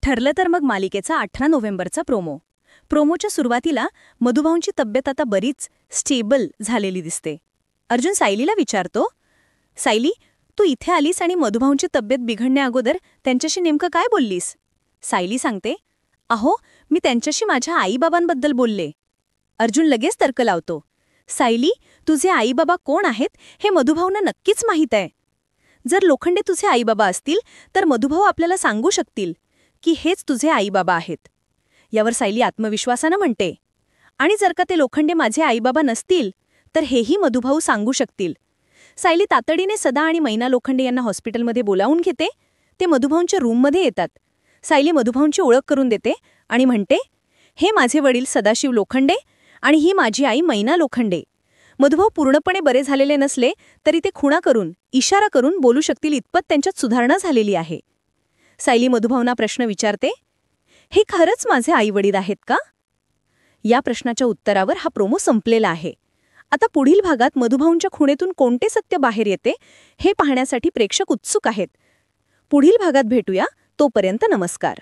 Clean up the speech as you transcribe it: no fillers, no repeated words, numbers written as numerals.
ठरलं तर मग मालिकेचा 18 नोव्हेंबरचा प्रोमोच्या सुरुवातीला मधुभाऊंची तब्येत आता बरीच स्टेबल झालेली दिसते. अर्जुन सायलीला विचारतो, सायली, तू इथे आलीस आणि मधुभाऊंची तब्येत बिघडण्याअगोदर त्यांच्याशी नेमकं काय बोललीस? सायली सांगते, अहो, मी त्यांच्याशी माझ्या आईबाबांबद्दल बोलले. अर्जुन लगेच तर्क लावतो, सायली, तुझे आईबाबा कोण आहेत हे मधुभाऊंना नक्कीच माहीत आहे. जर लोखंडे तुझे आईबाबा असतील तर मधुभाऊ आपल्याला सांगू शकतील की हेच तुझे आईबाबा आहेत. यावर सायली आत्मविश्वासानं म्हणते, आणि जर का ते लोखंडे माझे आईबाबा नसतील तर हेही मधुभाऊ सांगू शकतील. सायली तातडीने सदा आणि मैना लोखंडे यांना हॉस्पिटलमध्ये बोलावून घेते. ते मधुभाऊंच्या रूममध्ये येतात. सायली मधुभाऊंची ओळख करून देते आणि म्हणते, हे माझे वडील सदाशिव लोखंडे आणि ही माझी आई मैना लोखंडे. मधुभाऊ पूर्णपणे बरे झालेले नसले तरी ते खुणा करून, इशारा करून बोलू शकतील इतपत त्यांच्यात सुधारणा झालेली आहे. सायली मधुभाऊंना प्रश्न विचारते, हे खरंच माझे आईवडील आहेत का? या प्रश्नाच्या उत्तरावर हा प्रोमो संपलेला आहे. आता पुढील भागात मधुभाऊंच्या खुणेतून कोणते सत्य बाहेर येते हे पाहण्यासाठी प्रेक्षक उत्सुक आहेत. पुढील भागात भेटूया. तोपर्यंत नमस्कार.